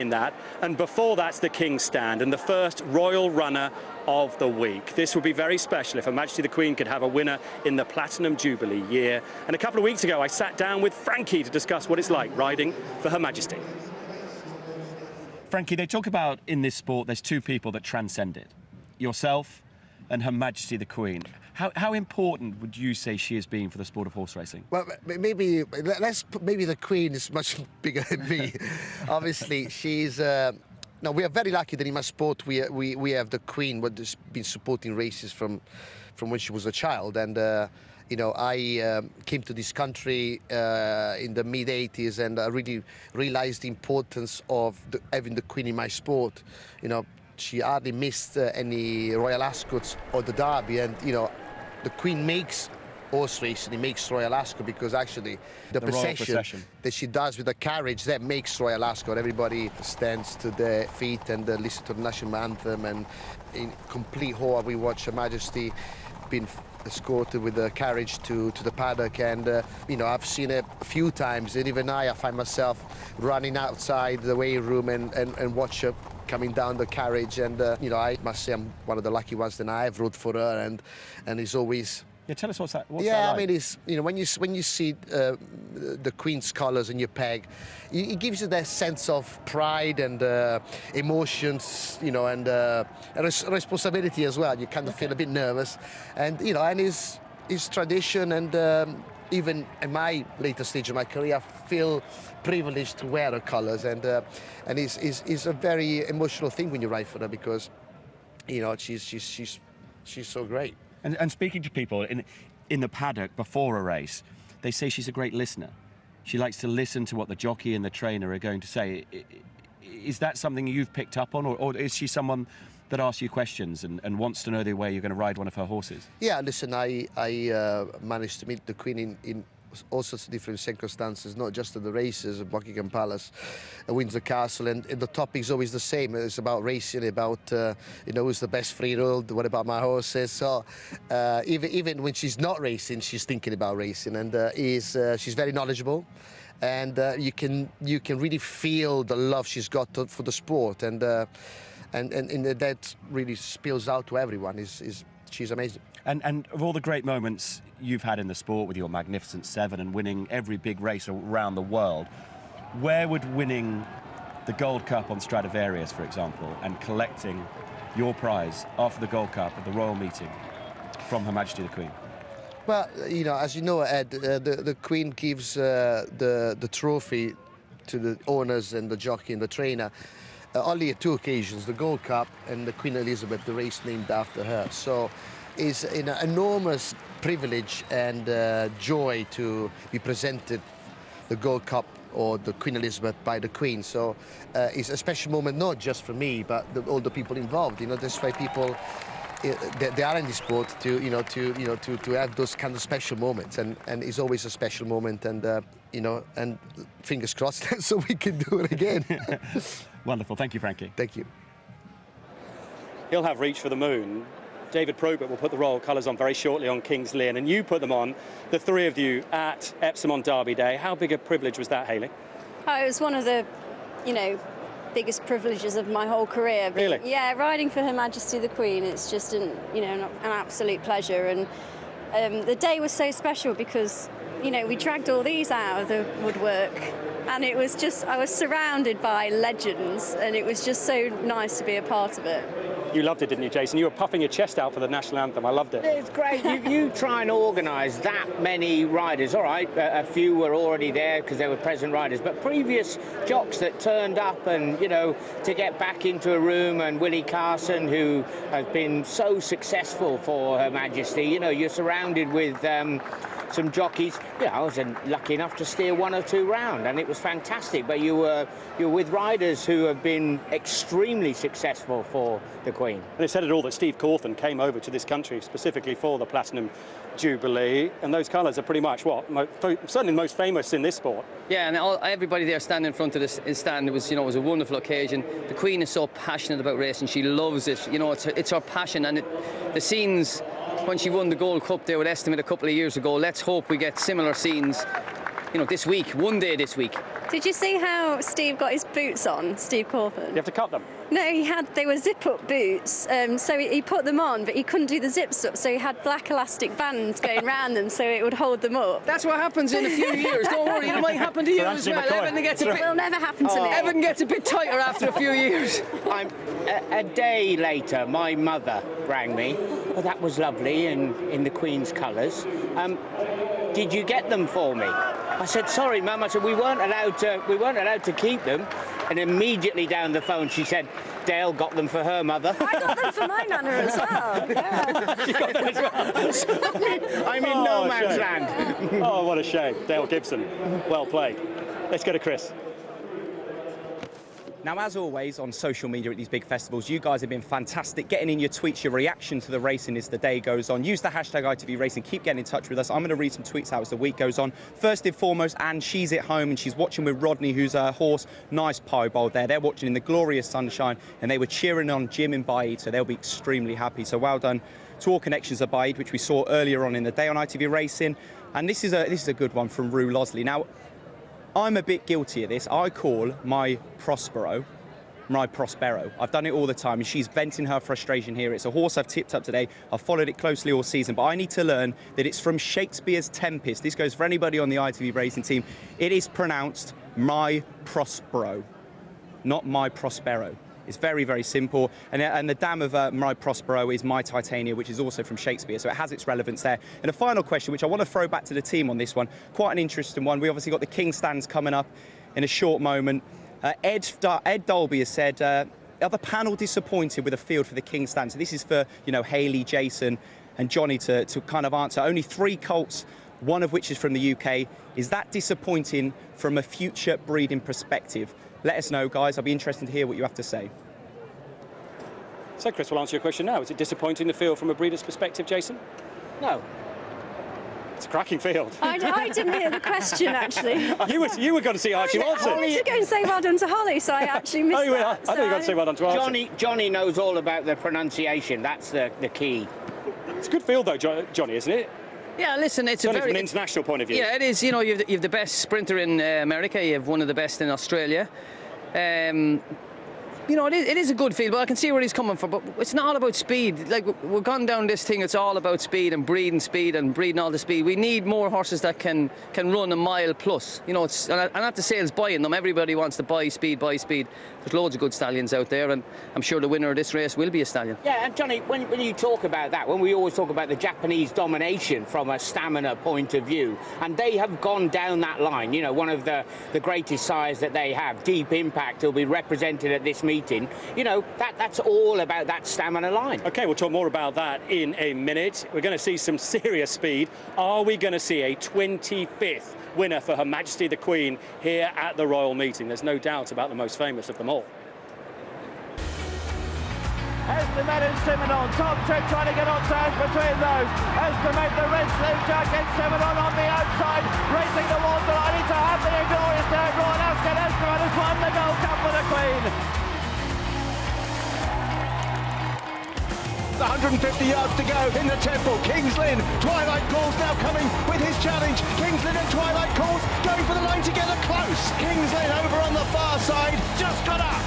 in that, and before that's the King's Stand and the first royal runner of the week. This would be very special if Her Majesty the Queen could have a winner in the Platinum Jubilee year. And a couple of weeks ago I sat down with Frankie to discuss what it's like riding for Her Majesty. Frankie, they talk about in this sport there's two people that transcend it. Yourself and Her Majesty the Queen. How important would you say she has been for the sport of horse racing? Well, maybe the Queen is much bigger than me. Obviously, she's. No, we are very lucky that in my sport we have the Queen, who's been supporting races from when she was a child, and you know, I came to this country in the mid-80s, and I really realised the importance of having the Queen in my sport. You know, she hardly missed any Royal Ascots or the Derby, and you know, the Queen makes horse racing, it makes Royal Ascot, because actually the procession that she does with the carriage, that makes Royal Ascot. Everybody stands to their feet and listen to the national anthem, and in complete awe we watch Her Majesty being escorted with the carriage to the paddock, and you know, I've seen it a few times, and even I find myself running outside the weigh room and watch her coming down the carriage, and you know, I must say I'm one of the lucky ones that I've rode for her, and it's always. Yeah, tell us what's that What's that that like? I mean, it's, you know, when you see the Queen's colours in your peg, it gives you that sense of pride and emotions, you know, and responsibility as well. You kind of feel a bit nervous, and you know, and it's tradition, and even in my later stage of my career, I feel privileged to wear her colours, and it's a very emotional thing when you ride for her, because you know, she's so great. And speaking to people in the paddock before a race, they say she's a great listener. She likes to listen to what the jockey and the trainer are going to say. Is that something you've picked up on, or is she someone that asks you questions and wants to know the way you're going to ride one of her horses? Yeah, listen, I managed to meet the Queen in all sorts of different circumstances, not just at the races at Buckingham Palace, Windsor Castle, and the topic is always the same. It's about racing, about you know, who's the best freehold, what about my horses. So even when she's not racing, she's thinking about racing, and she's very knowledgeable, and you can really feel the love she's got for the sport, and that really spills out to everyone. She's amazing. And of all the great moments you've had in the sport with your Magnificent Seven and winning every big race around the world, where would winning the Gold Cup on Stradivarius, for example, and collecting your prize after the Gold Cup at the Royal Meeting from Her Majesty the Queen? Well, you know, as you know, Ed, the Queen gives the trophy to the owners and the jockey and the trainer only at two occasions, the Gold Cup and the Queen Elizabeth, the race named after her. So it's an enormous privilege and joy to be presented the Gold Cup or the Queen Elizabeth by the Queen. So it's a special moment, not just for me, but all the people involved. You know, that's why people they are in this sport to have those kind of special moments, and it's always a special moment, and you know, and fingers crossed so we can do it again. Wonderful, thank you, Frankie. Thank you. He'll have Reach for the Moon. David Probert will put the royal colours on very shortly on King's Lynn, and you put them on, the three of you, at Epsom on Derby Day. How big a privilege was that, Hayley? Oh, it was one of the, you know, biggest privileges of my whole career. Really? Yeah, riding for Her Majesty the Queen, it's just an absolute pleasure. And the day was so special because, you know, we dragged all these out of the woodwork, and it was just, I was surrounded by legends, and it was just so nice to be a part of it. You loved it, didn't you, Jason? You were puffing your chest out for the national anthem. I loved it. It's great. You try and organise that many riders. All right, a few were already there because they were present riders, but previous jocks that turned up, and, you know, to get back into a room, and Willie Carson, who has been so successful for Her Majesty. You know, you're surrounded with some jockeys. You know, I was lucky enough to steer one or two round, and it was fantastic. But you're with riders who have been extremely successful for the Queen. And it said it all that Steve Cawthon came over to this country specifically for the Platinum Jubilee, and those colours are pretty much certainly the most famous in this sport. Yeah, and everybody there standing in front of this stand, it was a wonderful occasion. The Queen is so passionate about racing; she loves it. You know, it's her passion, and the scenes when she won the Gold Cup, they would estimate a couple of years ago. Let's hope we get similar scenes, you know, this week, one day this week. Did you see how Steve got his boots on, Steve Corford? You have to cut them. No, they were zip-up boots, so he put them on, but he couldn't do the zips up, so he had black elastic bands going round them so it would hold them up. That's what happens in a few years. Don't worry, it might happen to you as well. It will never happen to me. Evan gets a bit tighter after a few years. A day later, my mother rang me. Oh, that was lovely, and in the Queen's colours. Did you get them for me? I said, sorry, Mum. I said we weren't allowed to keep them. And immediately down the phone, she said, Dale got them for her mother. I got them for my nana as well. Yeah. You got them as well. I'm in no man's land. Oh, what a shame. Dale Gibson, well played. Let's go to Chris. Now, as always, on social media at these big festivals, you guys have been fantastic. Getting in your tweets, your reaction to the racing as the day goes on. Use the hashtag ITV Racing. Keep getting in touch with us. I'm going to read some tweets out as the week goes on. First and foremost, Anne, she's at home and she's watching with Rodney, who's her horse. Nice piebald there. They're watching in the glorious sunshine and they were cheering on Jim in Bide, so they'll be extremely happy. So well done to all connections of Bide, which we saw earlier on in the day on ITV Racing. And this is a good one from Rue Losley. Now, I'm a bit guilty of this. I call my Prospero. I've done it all the time, and she's venting her frustration here. It's a horse I've tipped up today. I've followed it closely all season, but I need to learn that it's from Shakespeare's Tempest. This goes for anybody on the ITV Racing team. It is pronounced My Prospero, not My Prospero. It's very, very simple. And the dam of My Prospero is My Titania, which is also from Shakespeare, so it has its relevance there. And a final question, which I want to throw back to the team on this one, quite an interesting one. We obviously got the King Stands coming up in a short moment. Ed Dolby has said, are the panel disappointed with the field for the King Stand? So this is for, Hayley, Jason and Johnny to kind of answer. Only 3 colts, one of which is from the UK. Is that disappointing from a future breeding perspective? Let us know, guys. I'll be interested to hear what you have to say. So, Chris, we'll answer your question now. Is it disappointing the field from a breeder's perspective, Jason? No. It's a cracking field. I didn't hear the question, actually. you were going to see Archie Watson. I wanted to go and say well done to Holly, so I actually missed that. I thought you were going to say well done to Archie. Johnny knows all about the pronunciation. That's the key. It's a good field, though, Johnny, isn't it? Yeah, listen, it's from an international point of view. Yeah, it is. You have the best sprinter in America. You have one of the best in Australia. It is a good field, but I can see where he's coming from. But it's not all about speed. Like, we've gone down this thing, it's all about speed and breeding all the speed. We need more horses that can run a mile plus. And not to say it's buying them. Everybody wants to buy speed. There's loads of good stallions out there, and I'm sure the winner of this race will be a stallion. Yeah, and Johnny, when you talk about that, when we always talk about the Japanese domination from a stamina point of view, and they have gone down that line, one of the greatest sires that they have, Deep Impact, will be represented at this meeting. That's all about that stamina line. OK, we'll talk more about that in a minute. We're going to see some serious speed. Are we going to see a 25th winner for Her Majesty the Queen here at the Royal Meeting? There's no doubt about the most famous of them all. Estimate and Simonon, top 10 trying to get on terms between those. Estimate the red sleeve jacket, Simonon on the outside, racing towards the line. It's a happy and glorious day. Everyone else can Estimate has won the Gold Cup for the Queen. 150 yards to go in the temple. Kings Lynn, Twilight Calls now coming with his challenge. Kings Lynn and Twilight Calls going for the line together close. Kings Lynn over on the far side, just got up.